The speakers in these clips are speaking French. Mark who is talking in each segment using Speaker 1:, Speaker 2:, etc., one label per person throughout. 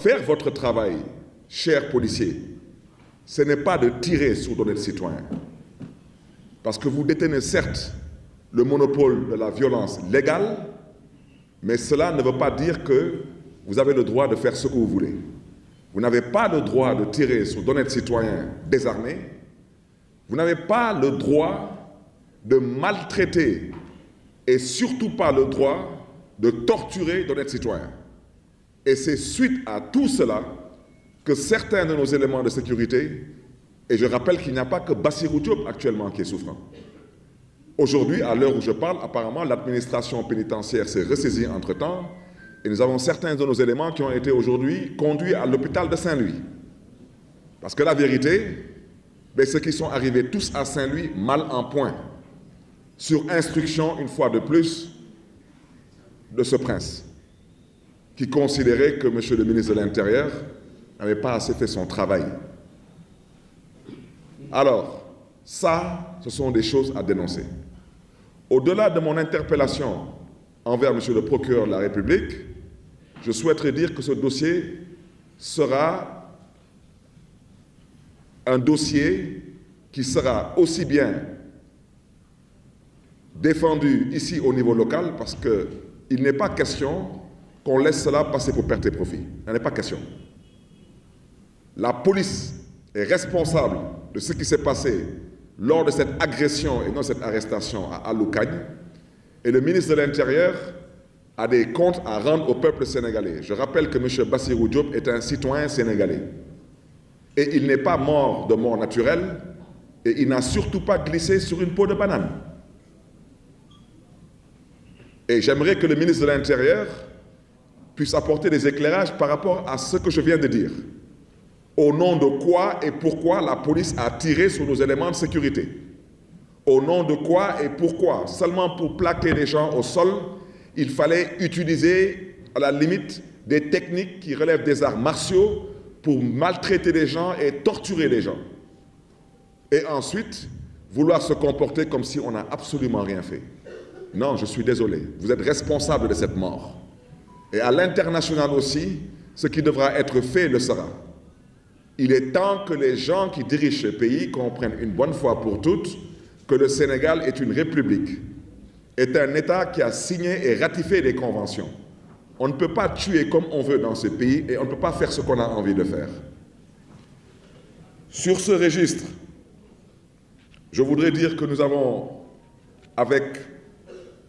Speaker 1: Faire votre travail, chers policiers, ce n'est pas de tirer sur d'honnêtes citoyens. Parce que vous détenez certes le monopole de la violence légale, mais cela ne veut pas dire que vous avez le droit de faire ce que vous voulez. Vous n'avez pas le droit de tirer sur d'honnêtes citoyens désarmés. Vous n'avez pas le droit de maltraiter et surtout pas le droit de torturer d'honnêtes citoyens. Et c'est suite à tout cela que certains de nos éléments de sécurité, et je rappelle qu'il n'y a pas que Bassirou Diop actuellement qui est souffrant. Aujourd'hui, à l'heure où je parle, apparemment l'administration pénitentiaire s'est ressaisie entre-temps et nous avons certains de nos éléments qui ont été aujourd'hui conduits à l'hôpital de Saint-Louis. Parce que la vérité, ceux qui sont arrivés tous à Saint-Louis mal en point, sur instruction, une fois de plus, de ce prince, qui considérait que M. le ministre de l'Intérieur n'avait pas assez fait son travail. Alors, ça, ce sont des choses à dénoncer. Au-delà de mon interpellation envers M. le procureur de la République, je souhaiterais dire que ce dossier sera un dossier qui sera aussi bien défendu ici au niveau local, parce qu'il n'est pas question qu'on laisse cela passer pour perte et profit. Il n'en est pas question. La police est responsable de ce qui s'est passé lors de cette agression et non cette arrestation à Aloukagne. Et le ministre de l'Intérieur a des comptes à rendre au peuple sénégalais. Je rappelle que M. Bassirou Diop est un citoyen sénégalais. Et il n'est pas mort de mort naturelle et il n'a surtout pas glissé sur une peau de banane. Et j'aimerais que le ministre de l'Intérieur puisse apporter des éclairages par rapport à ce que je viens de dire. Au nom de quoi et pourquoi la police a tiré sur nos éléments de sécurité? Au nom de quoi et pourquoi? Seulement pour plaquer les gens au sol, il fallait utiliser à la limite des techniques qui relèvent des arts martiaux pour maltraiter les gens et torturer les gens. Et ensuite, vouloir se comporter comme si on n'a absolument rien fait. Non, je suis désolé, vous êtes responsable de cette mort. Et à l'international aussi, ce qui devra être fait le sera. Il est temps que les gens qui dirigent ce pays comprennent une bonne fois pour toutes que le Sénégal est une république, est un État qui a signé et ratifié des conventions. On ne peut pas tuer comme on veut dans ce pays et on ne peut pas faire ce qu'on a envie de faire. Sur ce registre, je voudrais dire que nous avons, avec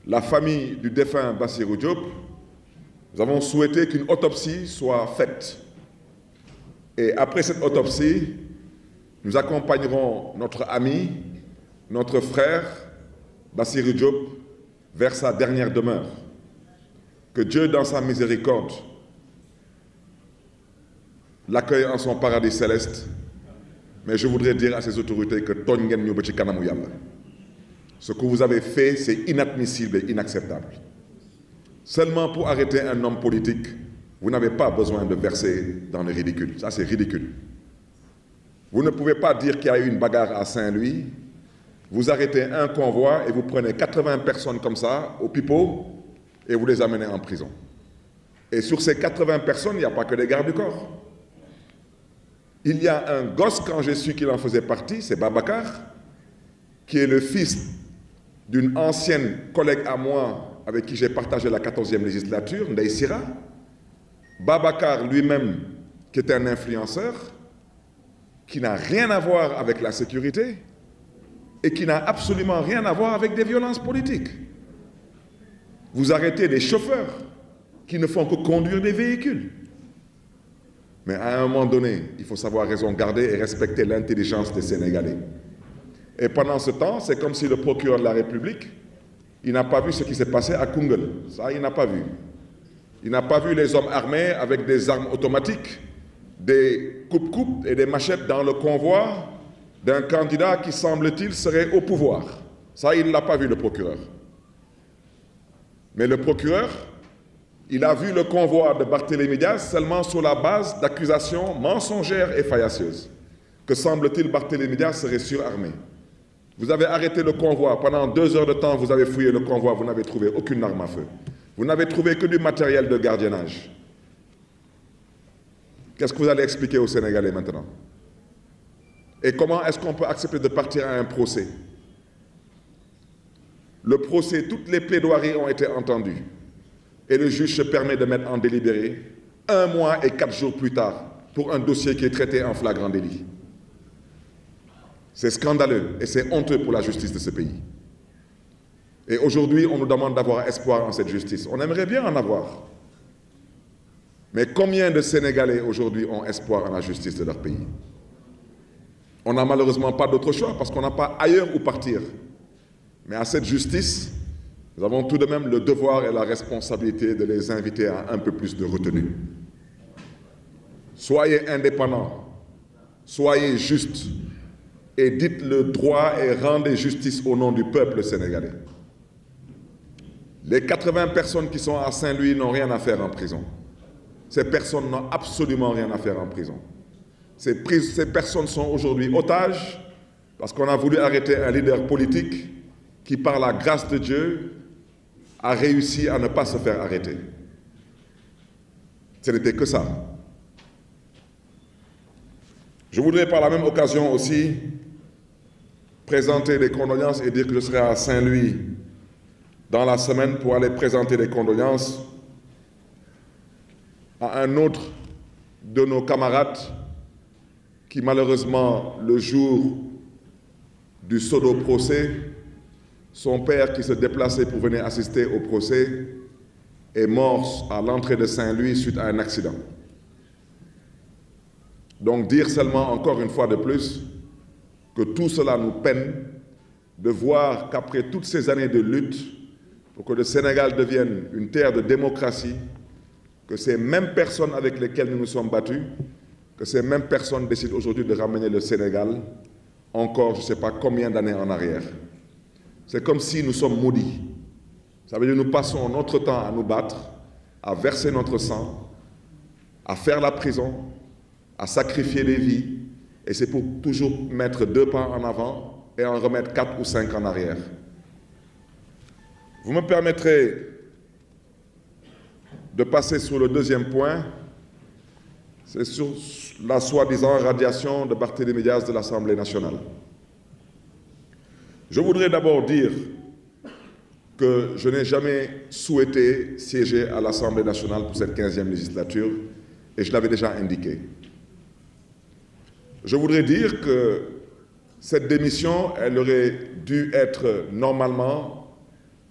Speaker 1: la famille du défunt Bassirou Diop, nous avons souhaité qu'une autopsie soit faite. Et après cette autopsie, nous accompagnerons notre ami, notre frère, Bassirou Diop, vers sa dernière demeure. Que Dieu, dans sa miséricorde, l'accueille en son paradis céleste. Mais je voudrais dire à ces autorités que ce que vous avez fait, c'est inadmissible et inacceptable. Seulement pour arrêter un homme politique, vous n'avez pas besoin de verser dans le ridicule. Ça, c'est ridicule. Vous ne pouvez pas dire qu'il y a eu une bagarre à Saint-Louis, vous arrêtez un convoi et vous prenez 80 personnes comme ça, au pipeau, et vous les amenez en prison. Et sur ces 80 personnes, il n'y a pas que des gardes du corps. Il y a un gosse, quand j'ai su qu'il en faisait partie, c'est Babacar, qui est le fils d'une ancienne collègue à moi avec qui j'ai partagé la 14e législature, Ndeye Sira. Babacar lui-même, qui est un influenceur, qui n'a rien à voir avec la sécurité et qui n'a absolument rien à voir avec des violences politiques. Vous arrêtez des chauffeurs qui ne font que conduire des véhicules. Mais à un moment donné, il faut savoir raison garder et respecter l'intelligence des Sénégalais. Et pendant ce temps, c'est comme si le procureur de la République, il n'a pas vu ce qui s'est passé à Koungheul. Ça, il n'a pas vu. Il n'a pas vu les hommes armés avec des armes automatiques, des coupes-coupes et des machettes dans le convoi d'un candidat qui, semble-t-il, serait au pouvoir. Ça, il ne l'a pas vu, le procureur. Mais le procureur, il a vu le convoi de Barthélémy Diaz seulement sur la base d'accusations mensongères et faillacieuses. Que semble-t-il, Barthélémy Diaz serait surarmé. Vous avez arrêté le convoi. Pendant 2 heures de temps, vous avez fouillé le convoi. Vous n'avez trouvé aucune arme à feu. Vous n'avez trouvé que du matériel de gardiennage. Qu'est-ce que vous allez expliquer aux Sénégalais maintenant? Et comment est-ce qu'on peut accepter de partir à un procès? Le procès, toutes les plaidoiries ont été entendues. Et le juge se permet de mettre en délibéré 1 mois et 4 jours plus tard pour un dossier qui est traité en flagrant délit. C'est scandaleux et c'est honteux pour la justice de ce pays. Et aujourd'hui, on nous demande d'avoir espoir en cette justice. On aimerait bien en avoir. Mais combien de Sénégalais aujourd'hui ont espoir en la justice de leur pays? On n'a malheureusement pas d'autre choix parce qu'on n'a pas ailleurs où partir. Mais à cette justice, nous avons tout de même le devoir et la responsabilité de les inviter à un peu plus de retenue. Soyez indépendants, soyez justes et dites le droit et rendez justice au nom du peuple sénégalais. Les 80 personnes qui sont à Saint-Louis n'ont rien à faire en prison. Ces personnes n'ont absolument rien à faire en prison. Ces personnes sont aujourd'hui otages parce qu'on a voulu arrêter un leader politique qui, par la grâce de Dieu, a réussi à ne pas se faire arrêter. Ce n'était que ça. Je voudrais par la même occasion aussi présenter des condoléances et dire que je serai à Saint-Louis dans la semaine pour aller présenter des condoléances à un autre de nos camarades qui malheureusement, le jour du pseudo-procès, son père qui se déplaçait pour venir assister au procès est mort à l'entrée de Saint-Louis suite à un accident. Donc dire seulement encore une fois de plus que tout cela nous peine de voir qu'après toutes ces années de lutte pour que le Sénégal devienne une terre de démocratie, que ces mêmes personnes avec lesquelles nous nous sommes battus, que ces mêmes personnes décident aujourd'hui de ramener le Sénégal encore, je ne sais pas combien d'années en arrière. C'est comme si nous sommes maudits. Ça veut dire que nous passons notre temps à nous battre, à verser notre sang, à faire la prison, à sacrifier des vies, et c'est pour toujours mettre 2 pas en avant et en remettre 4 ou 5 en arrière. Vous me permettrez de passer sur le deuxième point, c'est sur la soi-disant radiation de Barthélémy Dias de l'Assemblée nationale. Je voudrais d'abord dire que je n'ai jamais souhaité siéger à l'Assemblée nationale pour cette 15e législature, et je l'avais déjà indiqué. Je voudrais dire que cette démission, elle aurait dû être normalement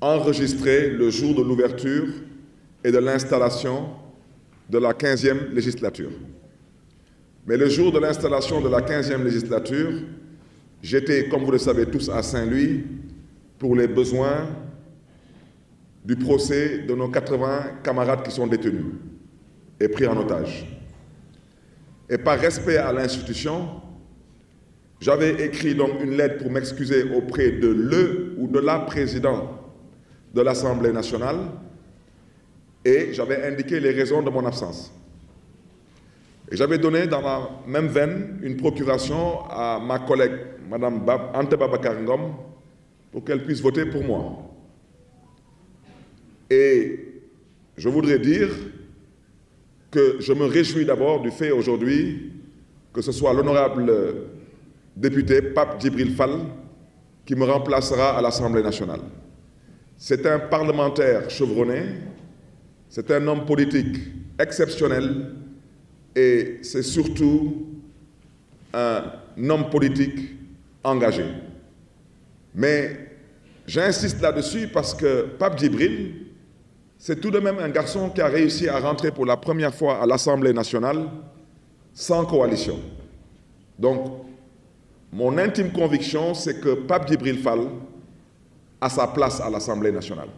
Speaker 1: enregistrée le jour de l'ouverture et de l'installation de la 15e législature. Mais le jour de l'installation de la 15e législature, j'étais, comme vous le savez tous, à Saint-Louis pour les besoins du procès de nos 80 camarades qui sont détenus et pris en otage. Et par respect à l'institution, j'avais écrit donc une lettre pour m'excuser auprès de le ou de la présidente de l'Assemblée nationale et j'avais indiqué les raisons de mon absence. Et j'avais donné dans la même veine une procuration à ma collègue, Mme Anta Babacar Ngom, pour qu'elle puisse voter pour moi. Et je voudrais dire que je me réjouis d'abord du fait aujourd'hui que ce soit l'honorable député Pape Djibril Fall qui me remplacera à l'Assemblée nationale. C'est un parlementaire chevronné, c'est un homme politique exceptionnel et c'est surtout un homme politique engagé. Mais j'insiste là-dessus parce que Pape Djibril, c'est tout de même un garçon qui a réussi à rentrer pour la première fois à l'Assemblée nationale sans coalition. Donc, mon intime conviction, c'est que Pape Djibril Fall a sa place à l'Assemblée nationale.